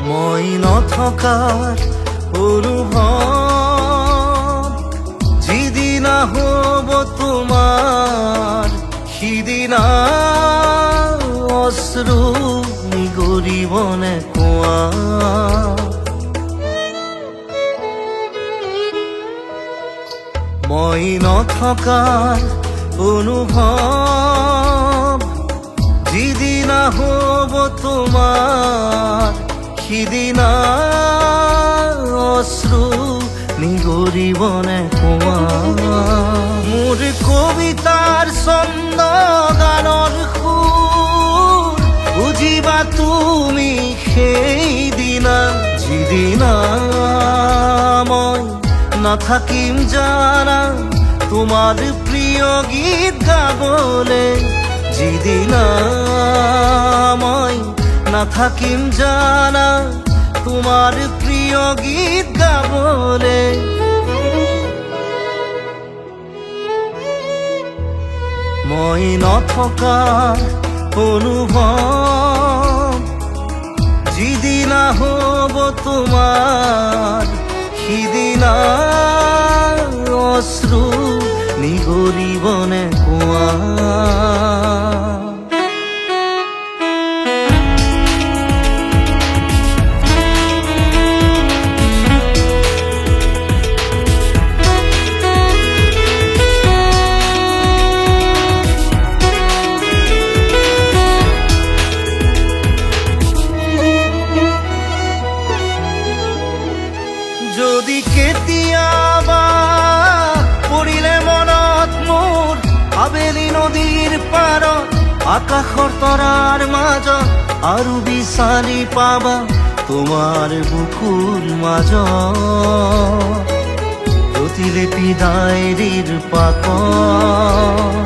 মই নথকাৰ অনুভৱ যিদিনা হ'ব তোমাৰ সিদিনা অশ্ৰু নিগৰিবনে কোৱা। মই নথকাৰ অনুভৱ যিদিনা হ'ব তোমাৰ সিদিনা অশ্ৰু নিগৰিবনে কোৱা। মোৰ কবিতাৰ ছন্দ গানৰ সুৰ বুজিবা তুমি সেইদিনা যিদিনা মই নাথাকিম জানা তোমাৰ প্ৰিয় গীত গাবলে। যিদিনা মই নাথাকিম জানা তোমাৰ প্ৰিয় গীত গাবলে। মই নথকাৰ অনুভৱ যিদিনা হ'ব তোমাৰ সিদিনা অশ্ৰু নিগৰিবনে কোৱা। যদি কেতিয়াবা পৰিলে মনত মোৰ আবেলি নদীৰ পাৰত আকাশৰ তৰাৰ মাজত আৰু বিচাৰি পাবা তোমাৰ বুকুৰ মাজত প্ৰতিলিপি ডায়েৰীৰ পাকত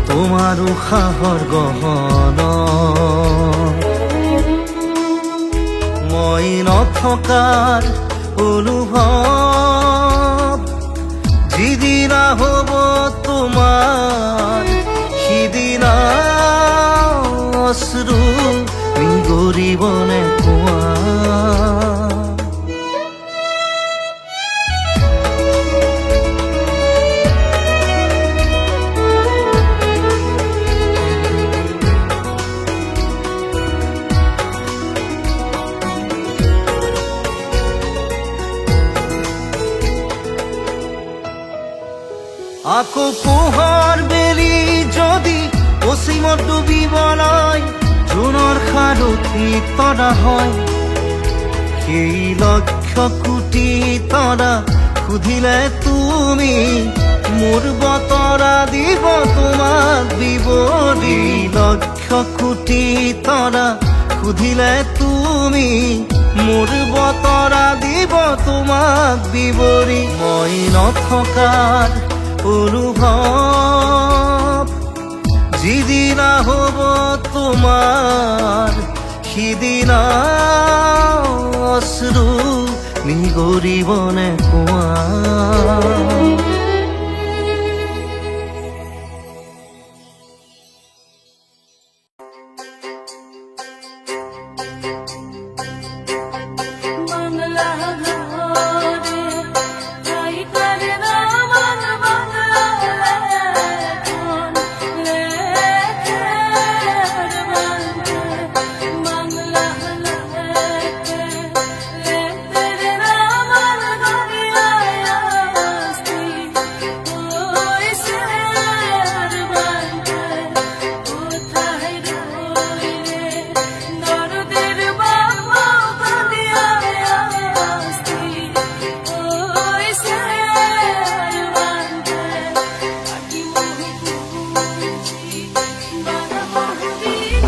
তোমাৰ উশাহৰ গহনা। মই নথকাৰ অনুভৱ যিদিনা হ'ব তোমাৰ সিদিনা অশ্ৰু নিগৰিবনে কোৱা। আকৌ পোহৰ বেলি যদি পশ্চিমত ডুবিবলৈ জোনৰ সাৰথি তৰা হয় সেই লক্ষ কোটি তৰা সুধিলে তুমি মোৰ বতৰা দিব তোমাক বিৱৰি। লক্ষ কোটি তৰা সুধিলে তুমি মোৰ বতৰা দিব তোমাক বিৱৰি। মই নথকাৰ অনুভৱ যিদিনা হ'ব তোমাৰ সিদিনা অশ্ৰু নিগৰিবনে কোৱা।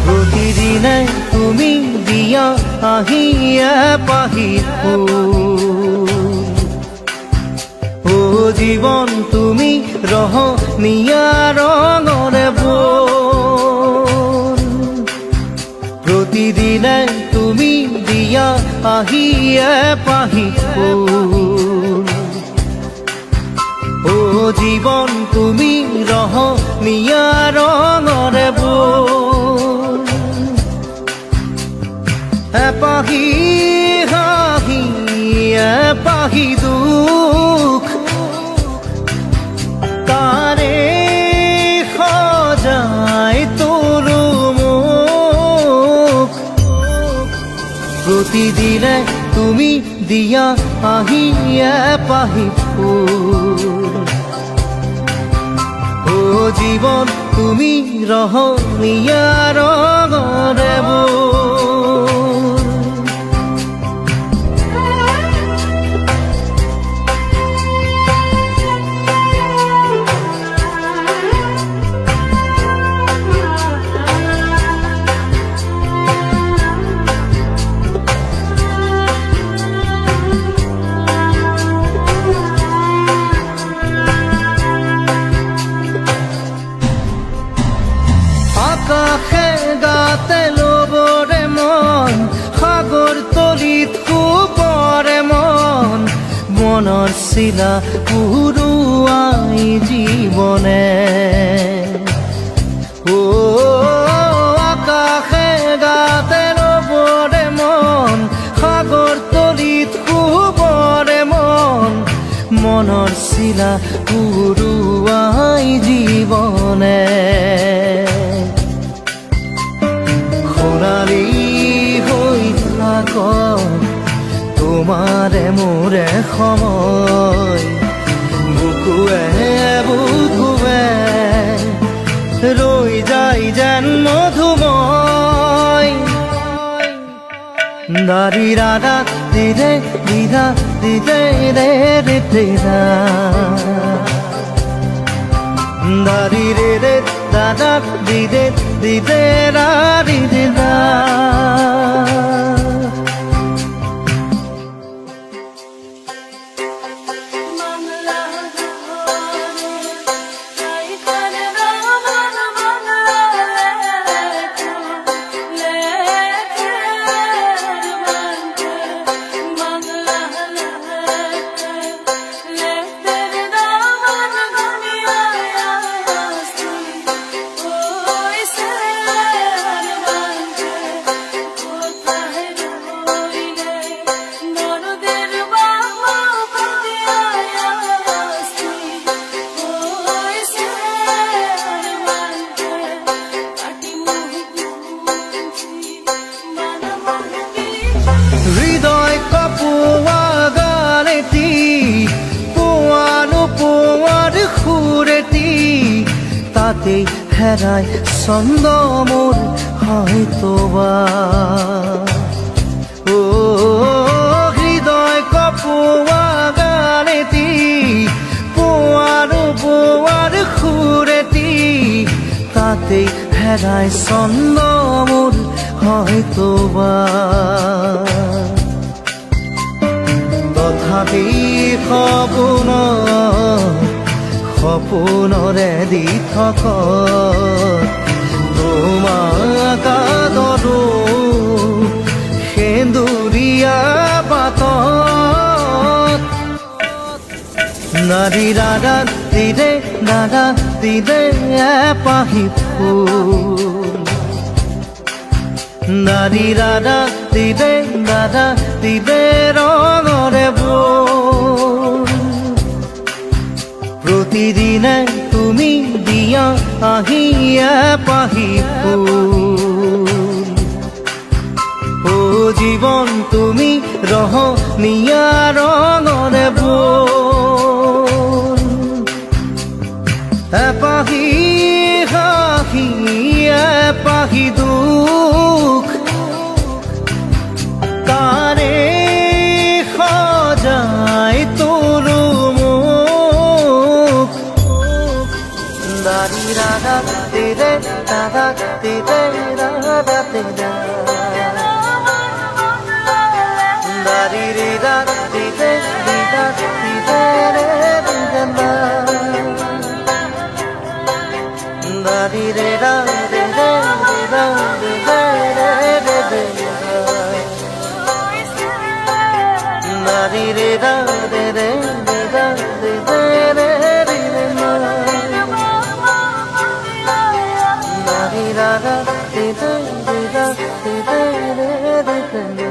প্ৰতিদিনে তুমি দিয়া আহিয়ে পাহি ফুল। ও জীৱন তুমি ৰহনীয়া ৰঙৰে বোল। প্ৰতিদিনে তুমি দিয়া আহিয়ে পাহি ফুল। ও জীৱন তুমি ৰহনীয়া ৰঙৰে বোল। এপাহি পাহি দুখ তাৰে সজাই তোলো মোক প্ৰতিদিনে তুমি দিয়া আহিয়ে পাহি ফুল ও জীৱন তুমি ৰহণীয়া ৰঙৰে আকাশে গাতে ল'বৰে মন সাগৰ তলিত শুবৰে মন মনৰ চিলা উৰুৱাই জীৱনে ও আকাশে গাতে ল'বৰে মন সাগৰ তলিত শুবৰে মন মনৰ চিলা উৰুৱাই জীৱনে সোণালী হৈ থাক তোমাৰে মোৰে সময় বুকুৱে বুকুৱে ৰৈ যায় যেন মধুময় দাৰি ৰাধা দিদে দিদা দিদে ৰে ৰে দিদা দাৰি ৰে ৰে দাদা দিদে দিদে ৰা দিদে দা হৃদয় কপোৱা গানেতি পোৱানো পোৱাৰ সুৰেতি তাতে হেৰাই ছন্দ মোৰ হয়তোবা ও হৃদয় কপোৱা গানেতি পোৱানো পোৱাৰ সুৰেতি তাতে হেৰাই ছন্দ মোৰ হয়তোবা তথাপি সপোনৰে দি থক তোমাক আদৰো সেন্দুৰীয়া বাটত নাৰী ৰাধা দিদে পাহি ফুল নাৰী ৰাধা দিদে ৰঙৰে বোল প্ৰতিদিনে তুমি দিয়া আহিয়ে পাহি ফুল ও জীৱন তুমি ৰহণীয়া ৰঙৰে বোল এপাহি হাঁহি এপাহি দুখ তাৰে সজাই তোলো মোক দাৰি ৰাধা দিদে ৰাধা দিদে ৰাধা দিদা দাৰি ৰে ৰাধা দিদে দিদা দিদে ৰে দিদা দাৰি ৰে ৰাধা দিদে দিদা দিদে ৰে দিদা দাৰি ৰে ৰাধা দিদে দিদা দিদে ৰে দিদা দাৰি ৰাধা দিদে দিদা দিদে রে দিদা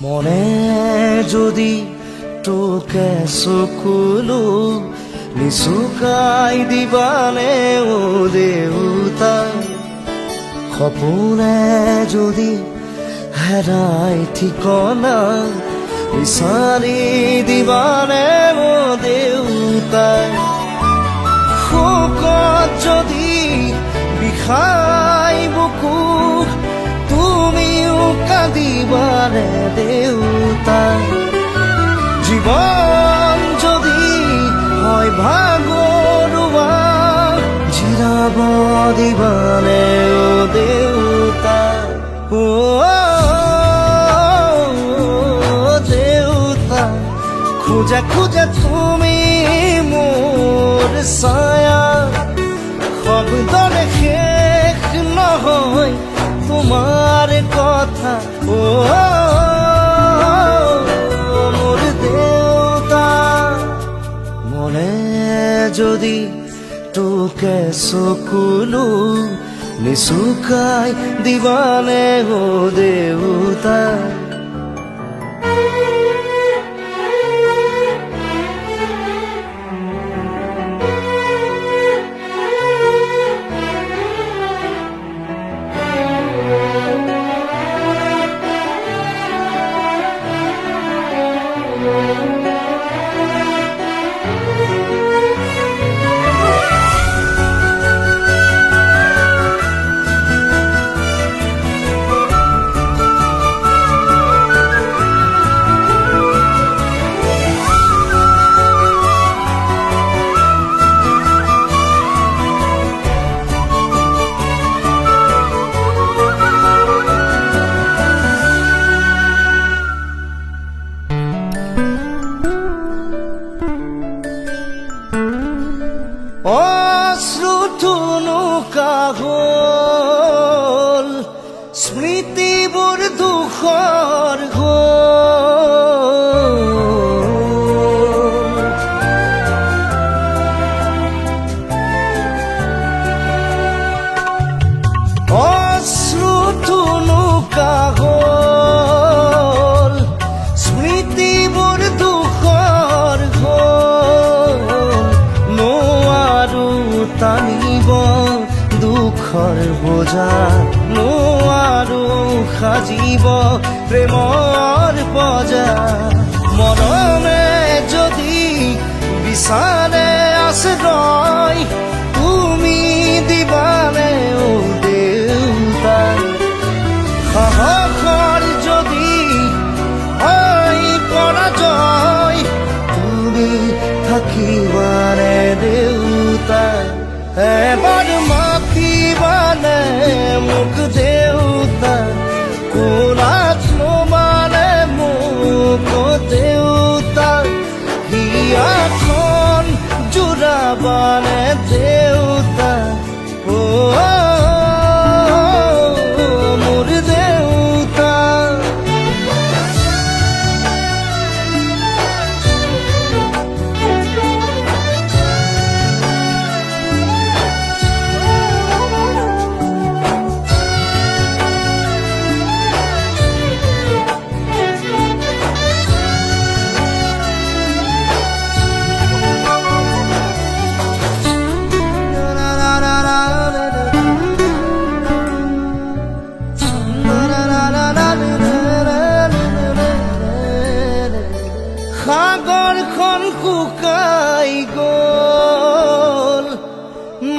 মনে যদি তোকে চকুলো নিচুকাই দিবানে ও দেউতা সপোনে যদি হেৰাই ঠিকনা বিচাৰি দিবানে ও দেউতা শোকত যদি বিষাই বুকু তুমিও কাঁদিবানে দেউতা জীৱন যদি হয় ভাগৰুৱা জিৰাব দিবানে ও দেউতা ও দেউতা খোজা খোজা তুমি মোৰ ছায়া শব্দৰে শেষ নহয় তোমাৰ কথা ও মোৰ দেউতা মনে যদি তোকে চকুলো নিচুকাই দিবানে ও দেউতা অশ্ৰুথুনুকা হ'ল স্মৃতিবোৰ দুখৰ হ'ল অশ্ৰুথুনুকা হ'ল স্মৃতিবোৰ দুখৰ টানিব দুখৰ বোজা নোৱাৰো সাজিব প্ৰেমৰ বজা মৰমে যদি বিচাৰে আশ্ৰয় তুমি দিবানে ও দেউতা সাহসৰ যদি হয় পৰাজয় তুমি থাকিবানে দেউতা এবাৰ মাতিবানে মোক দেউতা কোলাত লবানে মোক দেউতা হিয়াখন জোৰাবানে দেউতা ও মোৰ দেউতা সাগৰখন শুকাই গ'ল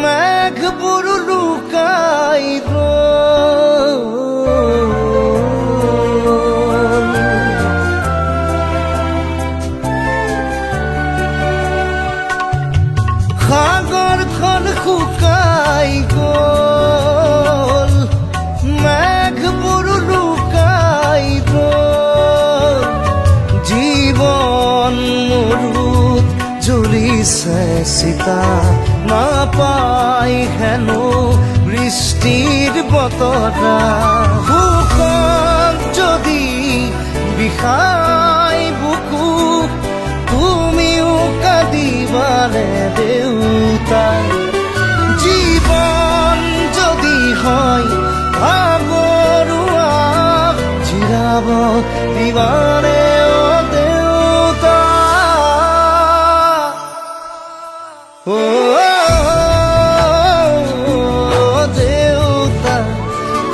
মেঘ মেঘবোৰ লুকাই সাগৰখন শুকাই গল, মেঘবোৰ লুকাই গল, জীৱন মৰুত জ্বলিছে চিতা, নাপাই হেনো বৃষ্টিৰ বতৰা। সুখত যদি বিষাই বুকু, তুমিও কাঁদিবানে দেউতা। জীৱন যদি হয় ভাগৰুৱা, জিৰাব দিবানে অ দেউতা। অ দেউতা,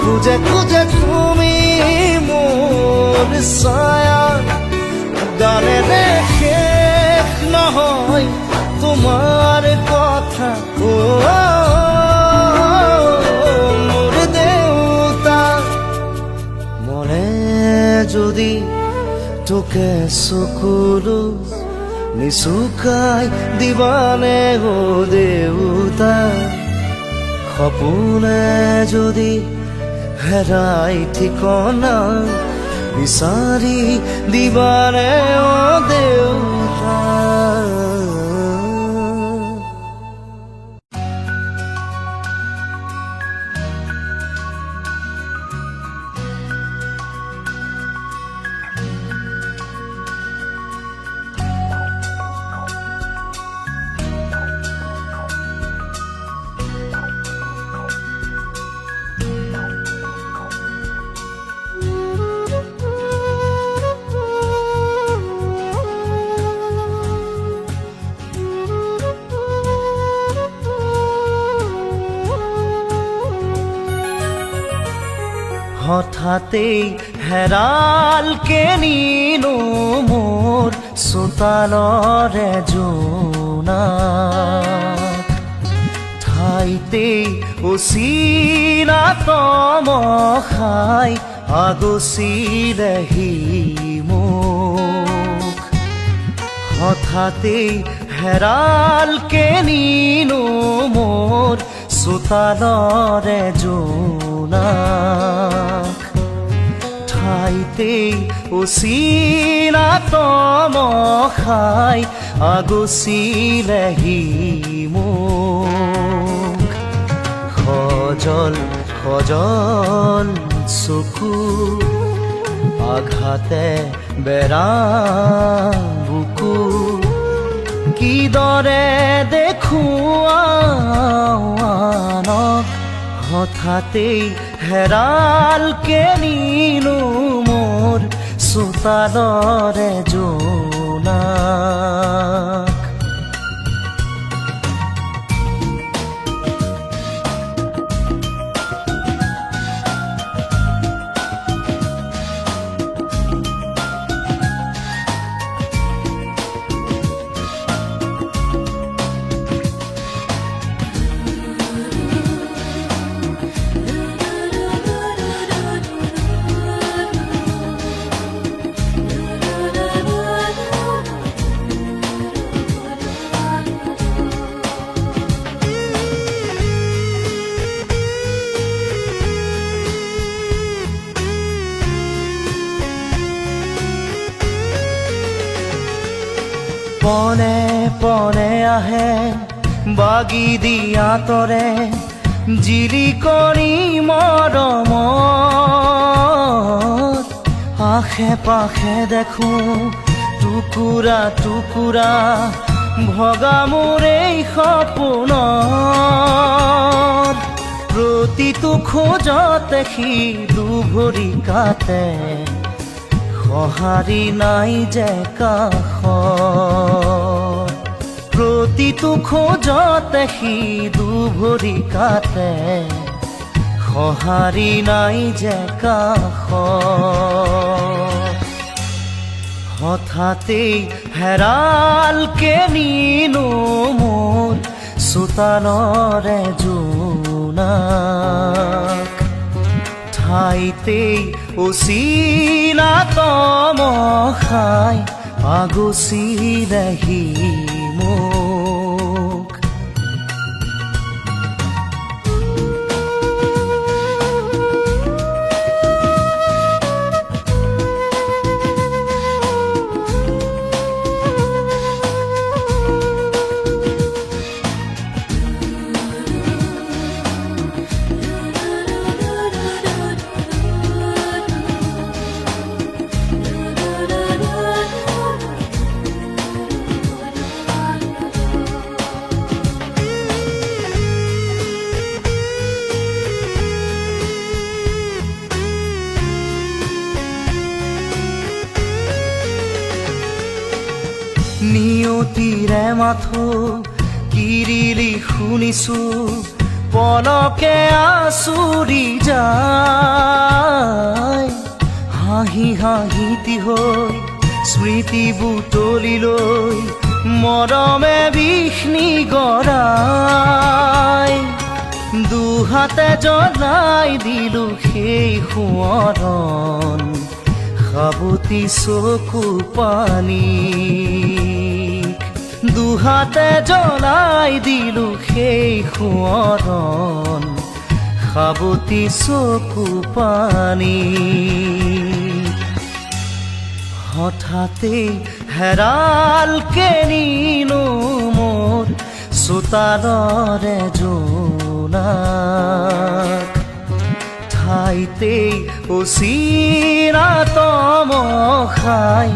খুঁজে খুঁজে তুমি মোৰ ছায়া, গানেৰে শেষ নহয় তোমাৰ কথা। মোৰ দেউতা, মনে যদি তোকে চকুলো নিচুকাই দিবানে অ দেউতা। সপোনে যদি হেৰাই ঠিকনা, বিচাৰি দিবানে অ দেউতা। হঠাতেই হেৰালকে নিনো মোৰ চোতালৰে জোনা, ঠাইতেই অচিনা তমসাই আগচিলেহি মোক। হঠাতেই হেৰালকে নিনো মোৰ চোতালৰে জোনা, ঠাইতেই অচিনা তমসাই আগচিলেহি মোক। সজল সজল চকু, আঘাতে বেৰা বুকু, কিদৰে দেখুৱানক। হঠাতেই হেৰালকে নিনো মোৰ চোতালৰে জোনা। পনে পনে আহে বাগি দিয়া তৰে, জিলিকনি মৰমত। আশে পাশে দেখো টুকুৰা টুকুৰা ভগা মোৰ এই সপোনত। প্ৰতিটো খোজতে সি দুভৰি কাটে, সঁহাৰি নাই যে কাষত। প্ৰতিটো খোজতে সি দুভৰি কাটে, সঁহাৰি নাই যে কাষত। হঠাতেই হেৰালকে নিনো মোৰ চোতালৰে জোনা। জোনাক ঠাইতেই অচিনাতম খাই আগচিলেহি মোক। নিয়তিৰে মাথো কিৰিলি শুনিছো পলকে আচুৰি যায়। হাঁহি হাঁহিতি হৈ স্মৃতি বুটলি লৈ মৰমে বিষ্ণি গৰাই। দুহাতে জ্বলাই দিলো সেই সোঁৱৰণ সাবতি চকু পানী। দুহাতে জ্বলাই দিলো সেই সোঁৱৰণ সাবতি চকু পানী। হঠাতে হেৰাল কেনিনো মোৰ চোতালৰে জোনাক ঠাইতেই অচিনাতম খাই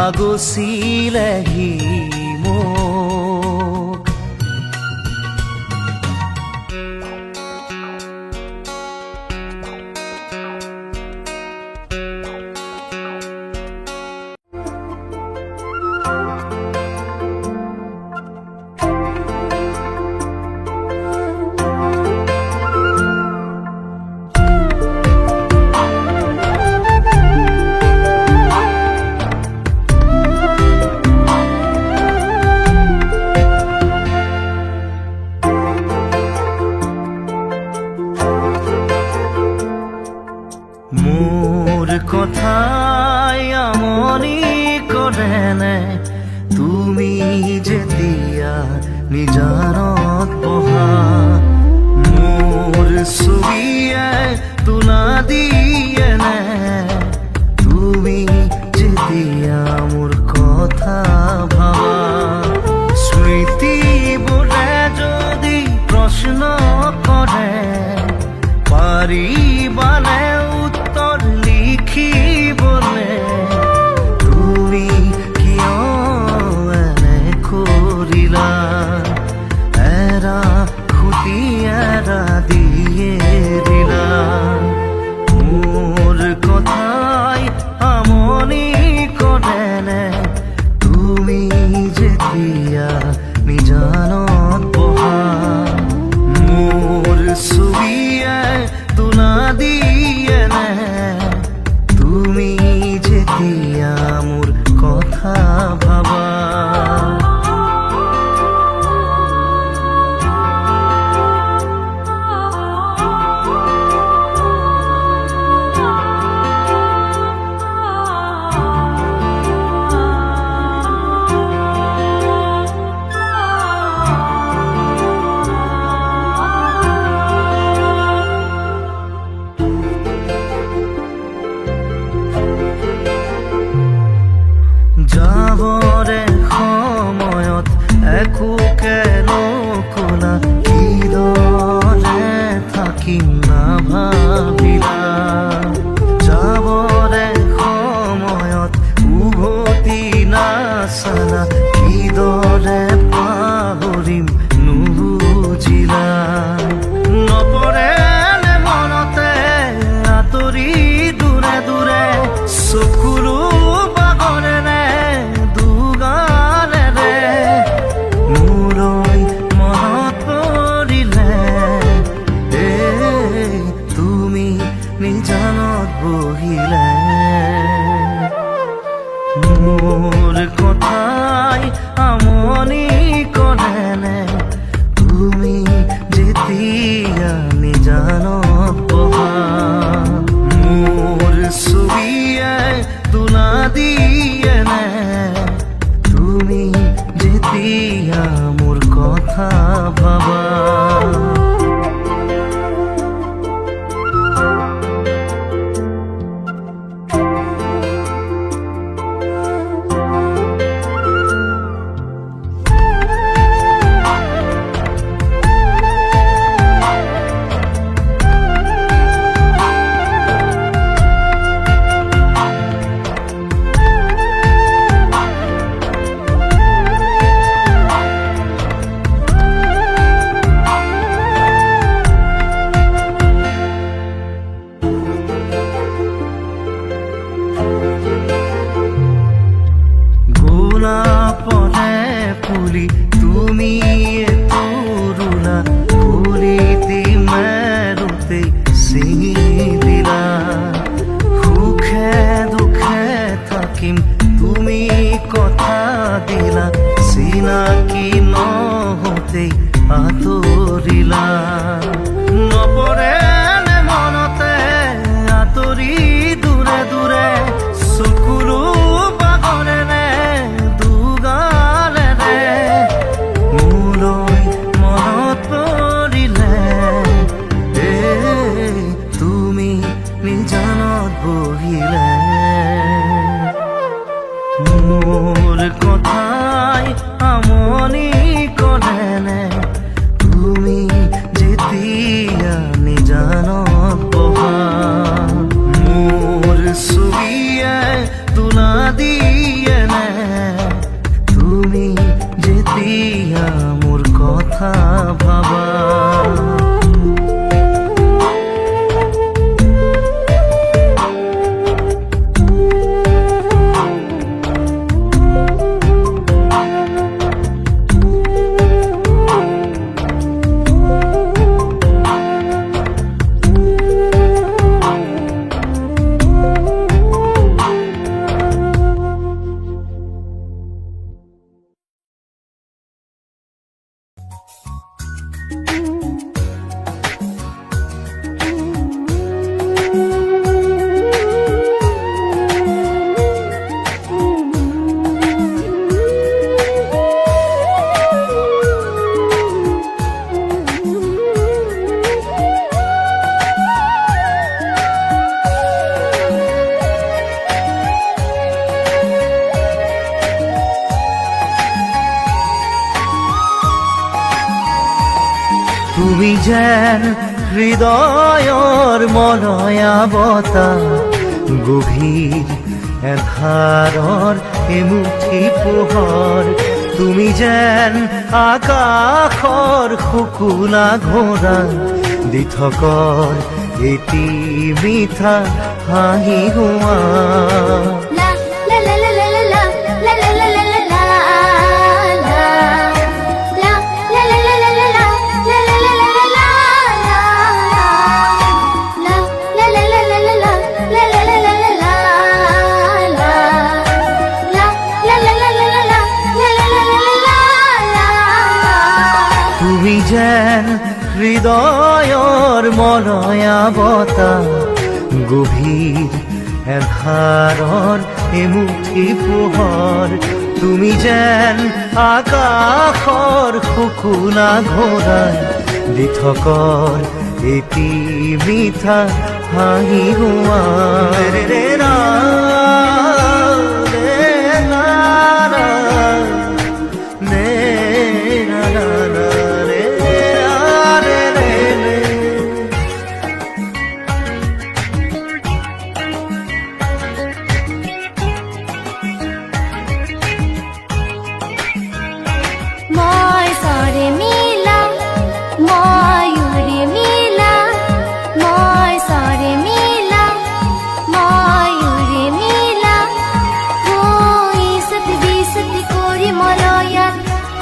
আগচিলেহি মোক। মোৰ কথাই আমনি কৰেনে তুমি যেতিয়া নিজানত বহা। মোৰ ছবিয়ে তোলা দিয়েনে তুমি যেতিয়া মোৰ কথা ভাবা। স্মৃতিবোৰে যদি প্ৰশ্ন কৰে পাৰিবানে উত্তৰ লিখিবলে। তুমি কিয় এনে কৰিলা এৰা খুটি এৰা দিয়ে দিলা। মোৰ কথাই আমনি কৰেনে তুমি যেতিয়া নিজানত বহা। মোৰ ছবিয়ে তোলা দিয়েনে তুমি যেতিয়া মোৰ কথা ভাবা। যাবৰে সময়ত একোকে নকলা কিদৰে থাকিম নাভাবিলা। যাবৰে সময়ত উভতি নাচালা কিদৰে পাহৰিম নুবুজিলা। নপৰেনে মনতে আঁতৰি দূৰে দূৰে চকুলো বাগৰেনে দুগাৰেৰে মোলৈ মনত পৰিলে। তুমি নিজানত বহিলে মোৰ কথাই আমনি কৰেনে তুমি যেতিয়া পুলি তুমি তুৰুলা কলিতি মেৰুতে ছিঙি দিলা সুখে দুখে থাকিম তুমি কথা দিলা চিনাকি নহওঁতেই আঁতৰিলা নপৰে নে মনতে আঁতৰি দূৰে দূৰে চকুলো পাগলে নে দুগালে নে মোলৈ মনত পৰিলে তুমি নিজানত বহিলে মোৰ কথাই আমনি কৰেনে তুমি যেতিয়া নিজানত বহা মোৰ ছবিয়ে তোলা দিয়ে নে তুমি যেতিয়া মোৰ কথা ভাবা তুমি যেন হৃদয়ৰ মলয়া বতাহ গভীৰ এন্ধাৰৰ এমুঠি পোহৰ তুমি যেন আকাশৰ শুকুলা ঘোঁৰা দি থকৰ এটি মিঠা হাঁহি হোৱা তুমি যেন হৃদয়ৰ মলয়া বতাহ গভীৰ এন্ধাৰৰ এমুঠি পোহৰ তুমি যেন আকাশৰ শুকুলা ঘোঁৰা দি থকৰ এটি মিঠা হাঁহি হোৱা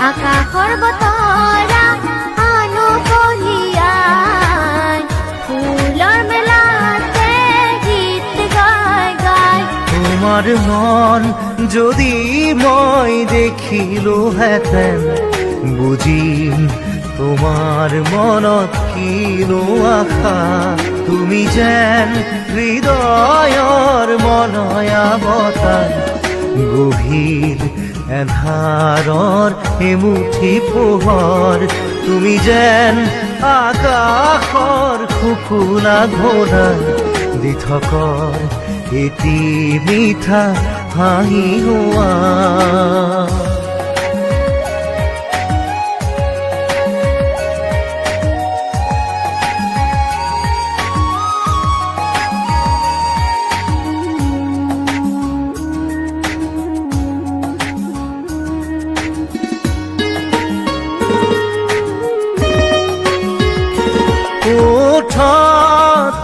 আকাশৰ বতৰা আনো কঢ়িয়াই ফুলৰ মেলাতে গীত গাই গাই তোমাৰ মন যদি মই দেখিলোহেঁতেন বুজিম তোমাৰ মনত কিনো আশা তুমি যেন হৃদয়ৰ মলয়া বতাহ গভীৰ এন্ধাৰৰ এমুঠি পোহৰ তুমি যেন আকাশৰ শুকুলা ঘোঁৰা দি থকৰ এটি মিঠা হাঁহি হোৱা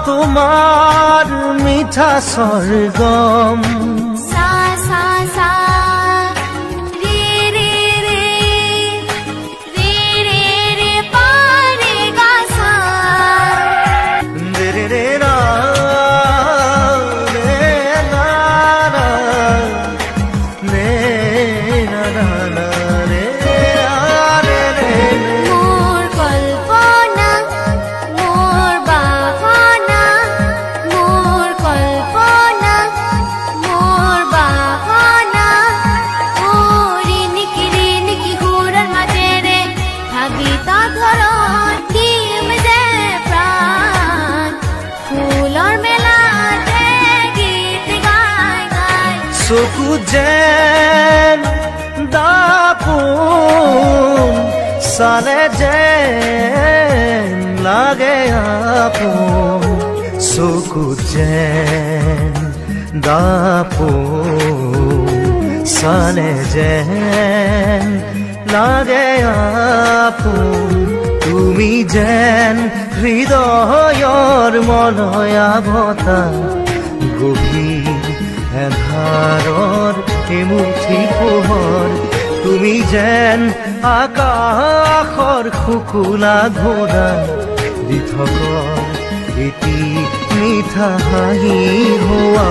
তোমার মিঠা স্বর্গম সা সা সা রে রে রে চকু যেন দাপোন চালে যেন লাগে আপোন চকু যেন দাপোন চালে যেন লাগে আপোন তুমি যেন হৃদয়ৰ মলয়া বতা গভীৰ এন্ধাৰৰ এমুঠি পোহৰ তুমি যেন আকাশৰ শুকুলা ঘোঁৰা দি থকা এটি মিঠা হাঁহি হোৱা